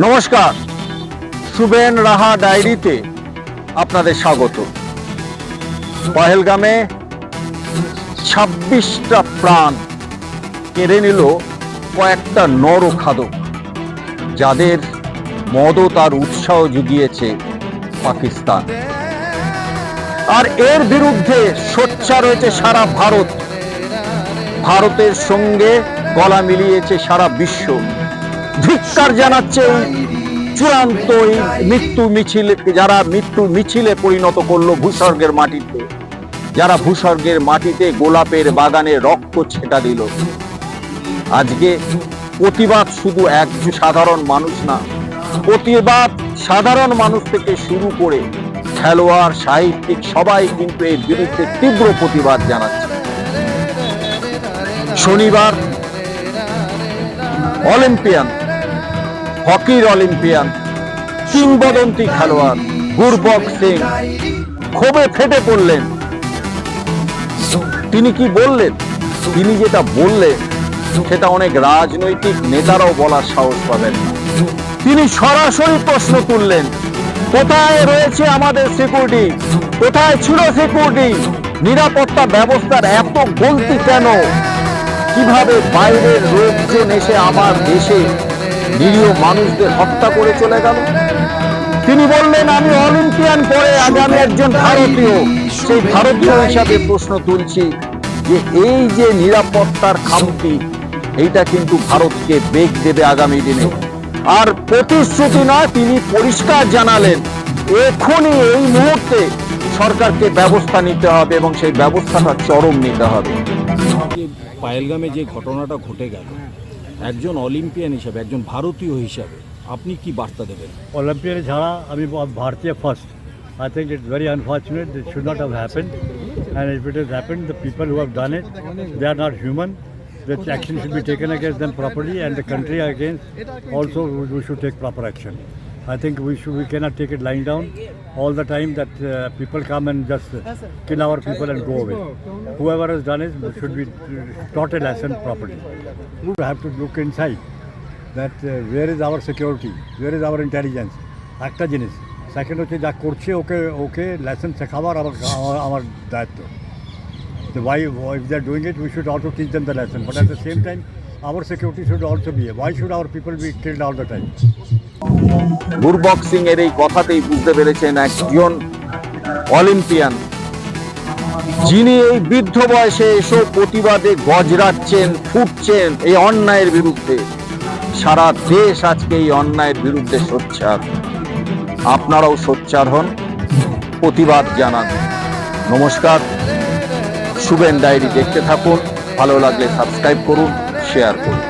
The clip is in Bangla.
নমস্কার, শুভেন রাহা ডায়েরিতে আপনাদের স্বাগত। পহেলগামে 26টা প্রাণ কেড়ে নিল কয়েকটা নরখাদক, যাদের মদত আর উৎসাহ জুগিয়েছে পাকিস্তান। আর এর বিরুদ্ধে সোচ্চার হয়েছে সারা ভারত। ভারতের সঙ্গে গলা মিলিয়েছে সারা বিশ্ব। ধিক্কার জানাচ্ছে চূড়ান্ত মৃত্যু মিছিল, যারা মৃত্যু মিছিলে পরিণত করলো ভূস্বর্গের মাটিতে, যারা ভূস্বর্গের মাটিতে গোলাপের বাগানে রক্ত ছেটা দিল। আজকে প্রতিবাদ শুধু এক সাধারণ মানুষ না, প্রতিবাদ সাধারণ মানুষ থেকে শুরু করে খেলোয়াড়, সাহিত্যিক সবাই কিন্তু এর বিরুদ্ধে তীব্র প্রতিবাদ জানাচ্ছে। শনিবার অলিম্পিয়ান, হকির অলিম্পিয়ান, কিংবদন্তি খেলোয়াড় গুরবক্স সিং ক্ষোভে ফেটে পড়লেন। তিনি কি বললেন? তিনি যেটা বললেন সেটা অনেক রাজনৈতিক নেতারাও বলার সাহস পাবেন না। তিনি সরাসরি প্রশ্ন তুললেন, কোথায় রয়েছে আমাদের সিকিউরিটি? কোথায় ছিল সিকিউরিটি? নিরাপত্তা ব্যবস্থার এত গলতি কেন? কিভাবে বাইরের লোকজন এসে আমার দেশে নিরীহ মানুষদের হত্যা করে চলে গেল? তিনি বললেন, আমি অলিম্পিয়ান পরে আজ আমি একজন ভারতীয়। সেই ভারতীয় হিসাবে প্রশ্ন তুলছি যে এই যে নিরাপত্তার খামতি, এইটা কিন্তু ভারতকে বেগ দেবে আগামী দিনে। আর প্রতিশ্রুতি না, তিনি পরিষ্কার জানালেন এখনই এই মুহূর্তে সরকারকে ব্যবস্থা নিতে হবে এবং সেই ব্যবস্থাটা চরম নিতে হবে। পাহেলগামে যে ঘটনাটা ঘটে গেল, একজন অলিম্পিয়ান হিসাবে, একজন ভারতীয় হিসাবে আপনি কি বার্তা দেবেন? অলিম্পিয়ান ছাড়া আমি ভারতীয় first. I think it's very unfortunate. It should not have happened. And if it has happened, the people who have done it, they are not human. The action should be taken against them properly, and the country against also we should take proper action. I think we cannot take it lying down all the time that people come and just kill our people and go away. Whoever has done it should be taught a lesson properly. We have to look inside that where is our security, where is our intelligence. একটা জিনিস, সেকেন্ড হচ্ছে যা করছে ওকে লেসন শেখাবার আমার দায়িত্ব। So why if they are doing it, we should also teach them the lesson. But at the same time, our security should also be. Why should our people be killed all the time? Gurbax Singh এর এই কথাতেই বুঝতে পেরেছেন একজন অলিম্পিয়ান, যিনি এই বৃদ্ধ বয়সে এসব প্রতিবাদে গজরাচ্ছেন, ফুটছেন এই অন্যায়ের বিরুদ্ধে। সারা দেশ আজকে এই অন্যায়ের বিরুদ্ধে সোচ্চার। আপনারাও সোচ্চার হন, প্রতিবাদ জানান। নমস্কার, শুভেন ডায়েরি দেখতে থাকুন। ভালো লাগলে সাবস্ক্রাইব করুন, শেয়ার করুন।